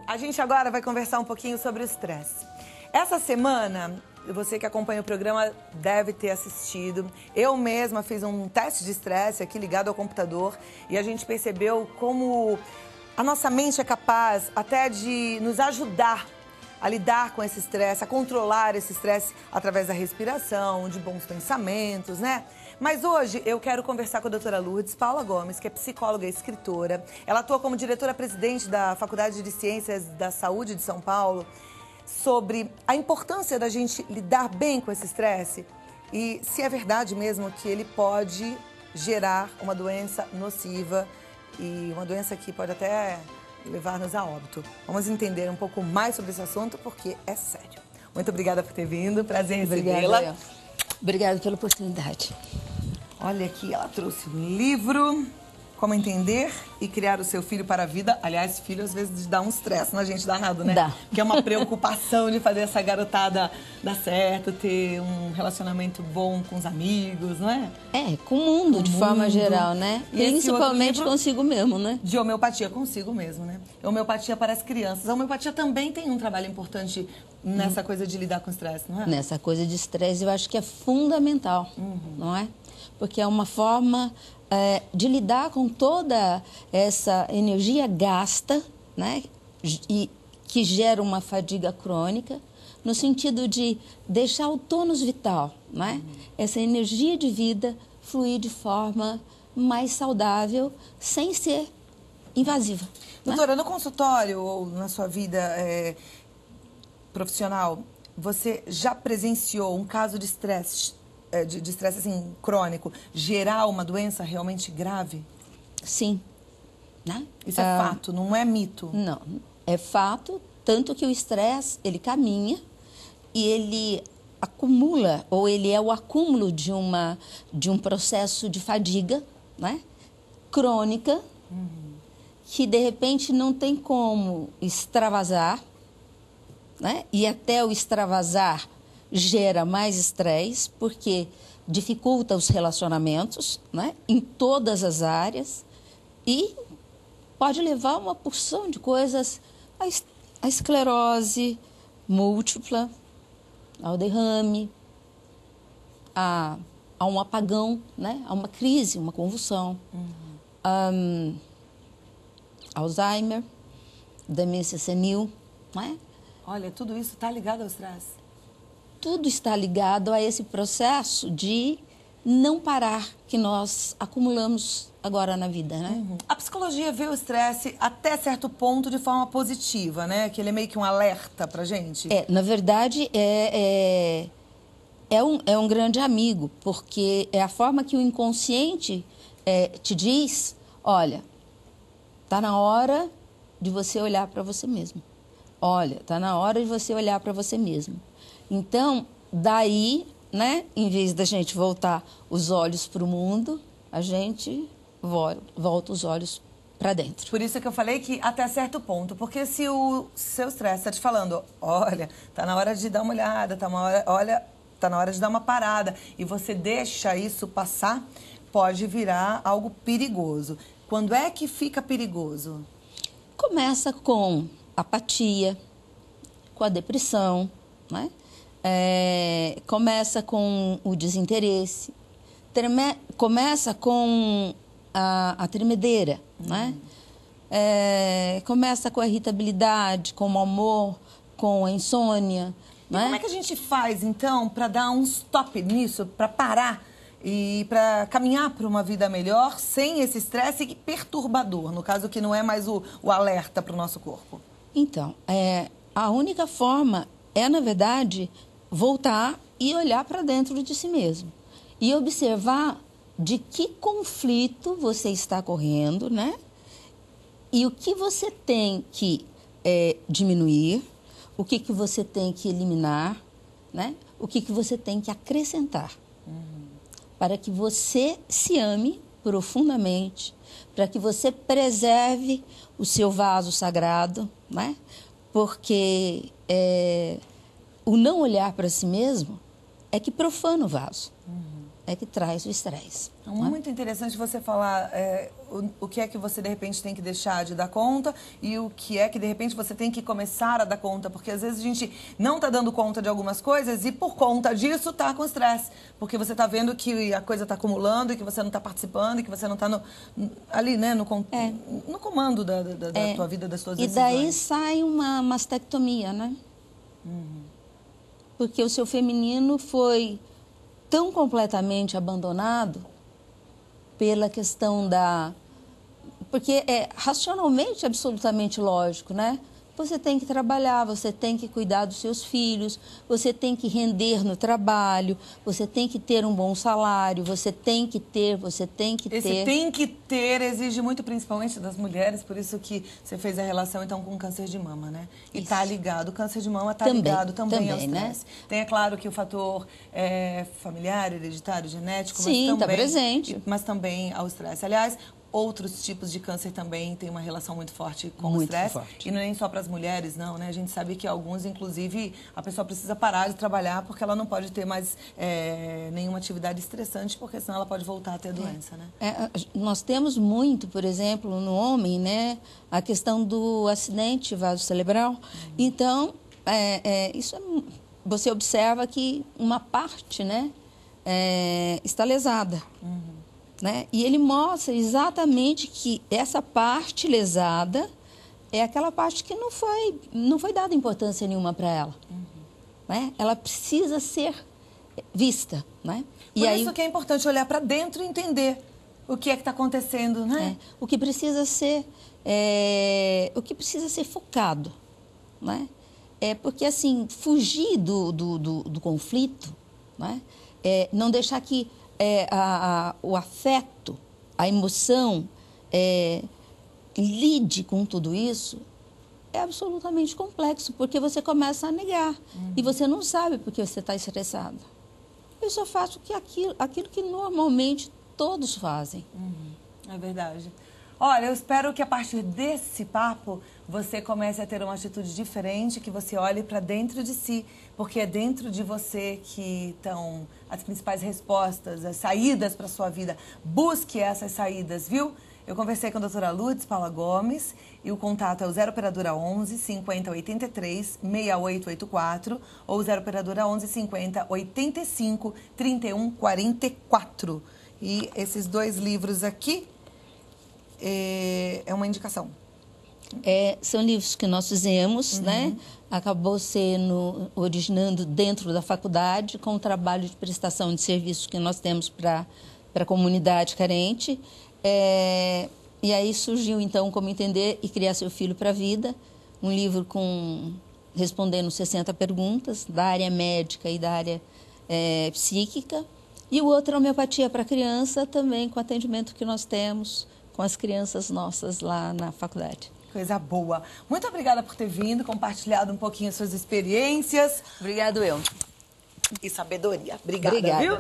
A gente agora vai conversar um pouquinho sobre o estresse. Essa semana, você que acompanha o programa deve ter assistido. Eu mesma fiz um teste de estresse aqui ligado ao computador e a gente percebeu como a nossa mente é capaz até de nos ajudar a lidar com esse estresse, a controlar esse estresse através da respiração, de bons pensamentos, né? Mas hoje eu quero conversar com a doutora Lourdes Paula Gomes, que é psicóloga e escritora. Ela atua como diretora-presidente da Faculdade de Ciências da Saúde de São Paulo, sobre a importância da gente lidar bem com esse estresse e se é verdade mesmo que ele pode gerar uma doença nociva e uma doença que pode até levar-nos a óbito. Vamos entender um pouco mais sobre esse assunto, porque é sério. Muito obrigada por ter vindo, prazer em recebê-la. Obrigada pela oportunidade. Olha aqui, ela trouxe um livro, Como Entender e Criar o Seu Filho para a Vida. Aliás, filho às vezes dá um estresse na gente danado, né? Dá. Porque é uma preocupação de fazer essa garotada dar certo, ter um relacionamento bom com os amigos, não é? É, com o mundo, de forma geral, né? E principalmente consigo mesmo, né? De homeopatia, consigo mesmo, né? Homeopatia para as crianças. A homeopatia também tem um trabalho importante nessa coisa de lidar com estresse, não é? Nessa coisa de estresse, eu acho que é fundamental, não é? Porque é uma forma de lidar com toda essa energia gasta, né? E que gera uma fadiga crônica, no sentido de deixar o tônus vital, né? Essa energia de vida fluir de forma mais saudável, sem ser invasiva. Doutora, no consultório ou na sua vida profissional, você já presenciou um caso de estresse, de estresse assim, crônico, gerar uma doença realmente grave? Sim. Né? Isso é fato, não é mito? Não, é fato, tanto que o estresse, ele caminha e ele acumula, ou ele é o acúmulo de um processo de fadiga, né? Crônica, que de repente não tem como extravasar, né? E até o extravasar gera mais estresse, porque dificulta os relacionamentos, né? Em todas as áreas e pode levar a uma porção de coisas, a esclerose múltipla, ao derrame, a um apagão, né? A uma crise, uma convulsão, Alzheimer, demência senil, né? Olha, tudo isso está ligado ao estresse? Tudo está ligado a esse processo de não parar que nós acumulamos agora na vida, né? A psicologia vê o estresse até certo ponto de forma positiva, né? Que ele é meio que um alerta pra gente. Na verdade, é um grande amigo, porque é a forma que o inconsciente te diz, olha, tá na hora de você olhar para você mesmo. Olha, tá na hora de você olhar para você mesmo. Então, daí, né, em vez da gente voltar os olhos para o mundo, a gente volta os olhos para dentro. Por isso que eu falei que até certo ponto, porque se o seu estresse está te falando, olha, tá na hora de dar uma olhada, tá na hora de dar uma parada, e você deixa isso passar, pode virar algo perigoso. Quando é que fica perigoso? Começa com apatia, com a depressão, né? Começa com o desinteresse, começa com a tremedeira, né? Começa com a irritabilidade, com o mau humor, com a insônia. E como é que a gente faz, então, para dar um stop nisso, para parar e para caminhar para uma vida melhor sem esse estresse perturbador, no caso que não é mais o alerta para o nosso corpo? Então, a única forma na verdade, voltar e olhar para dentro de si mesmo. E observar de que conflito você está correndo, né? E o que você tem que diminuir, o que você tem que eliminar, né? O que você tem que acrescentar. Para que você se ame profundamente, para que você preserve o seu vaso sagrado, né? Porque o não olhar para si mesmo é que profana o vaso. é que traz o estresse. É muito interessante você falar o que é que você, de repente, tem que deixar de dar conta e o que é que, de repente, você tem que começar a dar conta. Porque, às vezes, a gente não está dando conta de algumas coisas e, por conta disso, está com estresse. Porque você está vendo que a coisa está acumulando e que você não está participando e que você não está ali, né, no comando da tua vida, das tuas decisões. E daí sai uma mastectomia, né? Porque o seu feminino foi tão completamente abandonado pela questão da... Porque é racionalmente absolutamente lógico, né? Você tem que trabalhar, você tem que cuidar dos seus filhos, você tem que render no trabalho, você tem que ter um bom salário, você tem que ter... Esse tem que ter exige muito, principalmente das mulheres, por isso que você fez a relação, então, com o câncer de mama, né? E está ligado, o câncer de mama está ligado também ao estresse. Né? Tem, é claro, que o fator familiar, hereditário, genético, sim, está presente. Mas também ao estresse. Aliás, outros tipos de câncer também têm uma relação muito forte com o estresse. E não é nem só para as mulheres, não, né? A gente sabe que alguns, inclusive, a pessoa precisa parar de trabalhar porque ela não pode ter mais nenhuma atividade estressante, porque senão ela pode voltar a ter doença, né? Nós temos muito, por exemplo, no homem, né? A questão do acidente vasocerebral. Então, você observa que uma parte, né, está lesada. Né? E ele mostra exatamente que essa parte lesada é aquela parte que não foi dada importância nenhuma para ela. Né? Ela precisa ser vista. Né? Por isso que é importante olhar para dentro e entender o que é que está acontecendo. Né? O que precisa ser focado. Né? Porque, assim, fugir do conflito, né? Não deixar que o afeto, a emoção, lide com tudo isso, é absolutamente complexo, porque você começa a negar. E você não sabe por que você está estressado. Eu só faço aquilo que normalmente todos fazem. É verdade. Olha, eu espero que a partir desse papo você comece a ter uma atitude diferente, que você olhe para dentro de si, porque é dentro de você que estão as principais respostas, as saídas para a sua vida. Busque essas saídas, viu? Eu conversei com a doutora Lourdes Paula Gomes e o contato é o 0 operadora 11 50 83 6884 ou 0 operadora 11 50 85 31 44. E esses dois livros aqui é uma indicação. São livros que nós fizemos, né? Acabou sendo originando dentro da faculdade com o trabalho de prestação de serviços que nós temos para a comunidade carente. E aí surgiu, então, Como Entender e Criar Seu Filho para a Vida, um livro respondendo 60 perguntas da área médica e da área psíquica. E o outro, Homeopatia para Criança, também com atendimento que nós temos com as crianças nossas lá na faculdade. Coisa boa. Muito obrigada por ter vindo, compartilhado um pouquinho as suas experiências. Obrigado, eu. E sabedoria. Obrigada, viu?